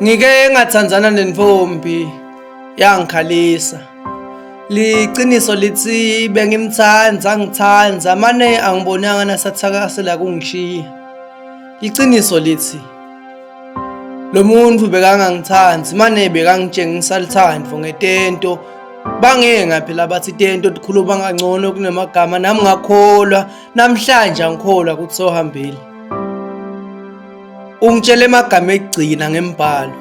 Ngike ngathandzana nentombi yangikhalisa. Liqiniso lithi bengimthanda ngithandza mane angibonanga nasathakasela kungishiya. Iqiniso lithi lo muntu bekangangithandzi mane bekangitshengisa lithando ngetento. Bangeke phela bathi tento likhuluma kangcono kunemagama nami ngakholwa namhlanje angikholwa ukuthi sohambile. Ungitshele emagama ekugcina ngembhalo.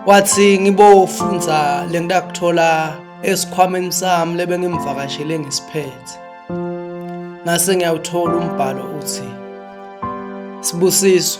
Wathi ngibofundza lengakuthola esikhwameni sami lebengimvakashele ngisiphethe. Ngase ngiyawuthola umbhalo uthi Sibusiso.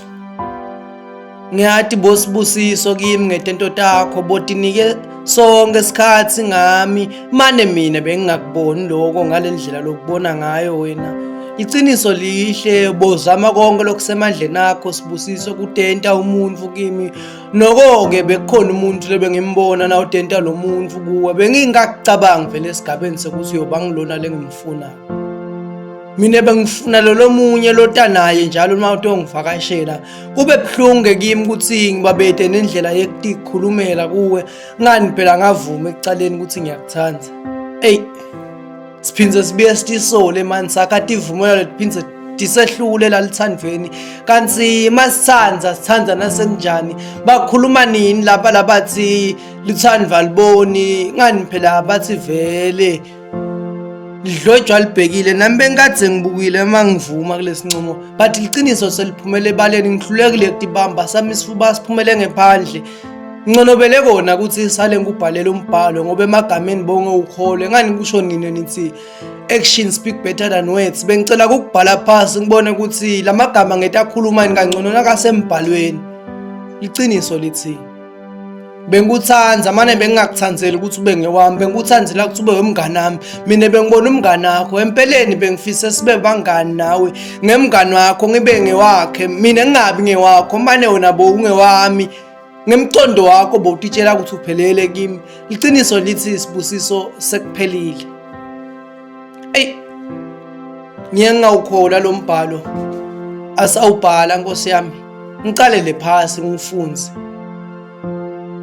Ngiyathi bosibusiso kimi ngetento takho botinike sonke isikhathi ngami mane mina bengingakuboni lokho ngalendlela lokubona ngayo wena. Iqiniso lihle bozama konke lokusemandleni akho Sibusiso kutenta umuntu kimi noko-ke bekukhona umuntu lebengimbona na utenta lo muntu kuwe bengingakucabangi vele esigabeni sekuthi uyoba ngilona lengimfuna. Mina bengifuna lo munye lotanaye njalo uma utongivakashela kube buhlungu kimi ukuthi ngibabede nendlela yekukhulumela kuwe ngani phela ngavuma ekucaleni ukuthi ngiyakuthanda. Siphindze sibuye sitisole manje sakhathi ivumela liphindze disehlule lalithandweni kanti masithandza sithandza nasenjani bakhuluma nini lapha labathi lithandwa liboni ngani phela bathi vele lidlojwa libhekile nami bengadze ngibukile mangivuma kulesinqumo bathi liqiniso seliphumele ebaleni ngihlulekile ukutibamba sami isifuba siphumele ngephandle. Nginconobele kona ukuthi sale ngubhalela umbhalo ngoba emagameni bonke ukhole ngani kusho nini nithi action speak better than words. Bengicela ukubhala phansi ngibone ukuthi lamagama ngetakhuluma kangcono nakasembhalweni. Iqiniso lithi bengikuthandza manje bengingakuthandzeli ukuthi ube ngewami bengikuthandzela ukuthi ube umngani nami mina bengibona umngani wakho empeleni bengifisa sibe bangani nawe ngemngani wakho ngibe ngewakhe mina ngingabi ngewakho manje wena bo ungewami ngemcondo wakho bowutitshela ukuthi uphelele kimi. Iqiniso lithi Sibusiso sekuphelile. Ngiyengawukhola lo mbhalo asawubhala Nkosi yami ngicalele phasi ngifunze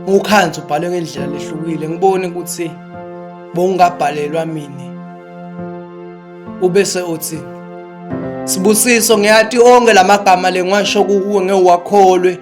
ngukhanze ubhale ngendlela lehlukile ngibone ukuthi bowungabhalelwa mina ubese uthi Sibusiso ngiyathi onke lamagama lengiwasho kuwe ngewakholwe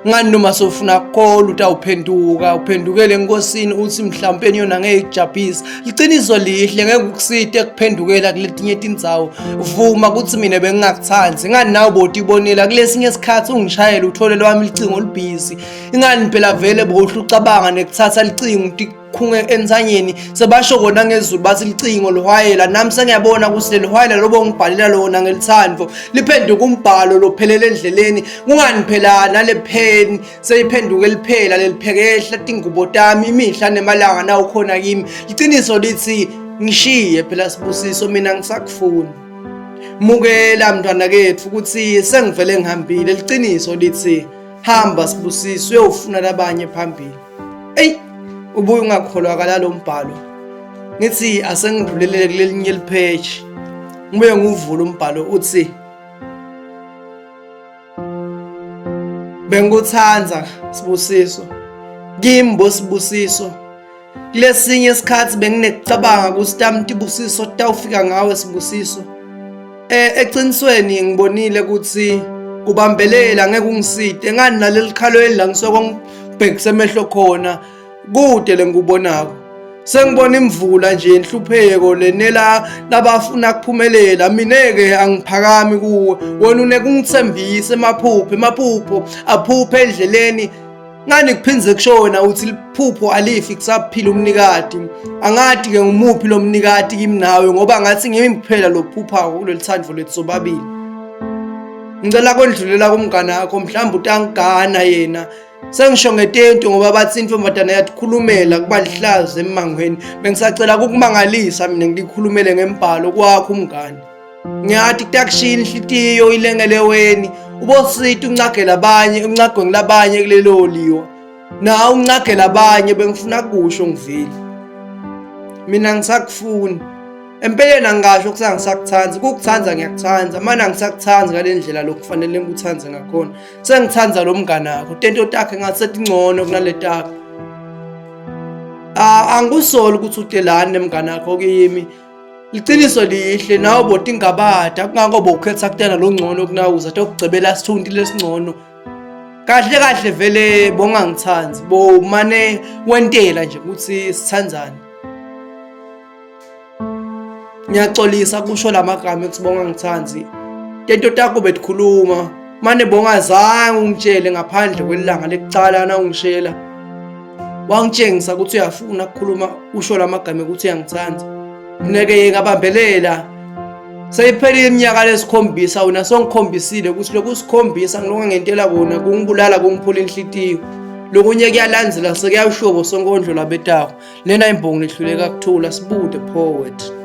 ngani noma sofuna ukukholwa utawuphenduka uphendukele enkosini uthi mhlawumbe yona ngeke ikujabhisa. Iqiniso lihle ngeke ukusite kuphendukela kuletinye tindzawo vuma ukuthi mina bengingakuthandzi ngani nawe botibonela kulesinye isikhathi ungishayela uthole lwami licingo libhizi ingani phela vele bowuhlucabanga nekuthatha licingo khunge ensanyeni sebasho kona ngezulu bathi licingo lohwayela nami sengiyabona ukuthi lehwayela lobo ngibhalela lona ngelithando liphenduka umbhalo lophelele endleleni kungani phela nale pen seyiphenduke liphela leliphekehla tingubo tami imihla nemalanga na ukhona kimi. Iqiniso lithi ngishiye phela Sibusiso mina ngisakufuna mukela mntwana kethu ukuthi sengivele ngihambile. Liqiniso lithi hamba Sibusiso uyofuna labanye phambili. Ubuye ungakholwa kala lo mbhalo ngithi asengidlulelele kulelinye lipage ngibuye nguvula umbhalo uthi bengikuthandza Sibusiso kimi boSibusiso kulesinye isikhathi benginekucabanga ukuthi tamtibusiso tawufika ngawe Sibusiso eqinisweni ngibonile ukuthi kubambelela ngeke ungiside ngani naleli khalo elila ngisoko ngibhekise emehlo khona kude lengubonako sengibona imvula nje inhlupheko lenela labafuna kuphumelela mineke angiphakami kuwe wena uneke ungithembise emaphupho aphuphe endleleni ngani kuphindze kushona uthi liphupho alifi kusaphila umnikati angathi ke ngumuphi lo mnikati kimi nawe ngoba ngathi ngimi kuphela lo phupha kulelithandvo lethu sobabili. Ngicela kwendlulela kumngane wakho mhlawumbe utangana yena sengisho ngetento ngoba bathi intombazana yakhulumela kuba lihlazo emangweni bengisacela ukukumangalisa mina ngilikhulumele ngembhalo kwakho umngane ngiyathi takushini inhlitiyo ilengele weni ubosita uncagela abanye uncagwe ngilabanye kulelo liwa na uncagela abanye bengifuna kusho ngivile mina ngisakufuni Empeleni angisho kusangisakuthanda, ukukuthanza ngiyakuthanda, manje angisakuthandi ngale ndlela lokufanele ngikuthanze ngakhona. Sengithanza lo mngani wakho, tento takhe ngasethi ngcono kunale takho. Angikusoli ukuthi utelani nemngani wakho kimi. Liciniso lihle nawe boti ingabada, kungako bokukhetha kutena lo ngcono kunawuza tokugcebela sithundi lesingcono. Kahle kahle vele bongangithanzi, bo mane wentela nje ukuthi sithandzane. Ngiyaxolisa kusho lamagama ukuthi bongangithanzi. Tento takho betikhuluma, mane bongazange ungitshele ngaphandle kwelanga lekucala na ungishela. Wangitshengisa ukuthi uyafuna ukukhuluma usho lamagama ukuthi uyangithanda. Mneke ngabambelela. Seyiphelile iminyaka lesikhombisa wena songikhombisile ukuthi lokhu sikhombisa ngilonke ngentela kona kungibulala kungiphula inhlitiyo. Lokunye kuyalandzela sekuyashobo sonkondlo labetako. Lena imbongo lehluleka kuthula sibude poet.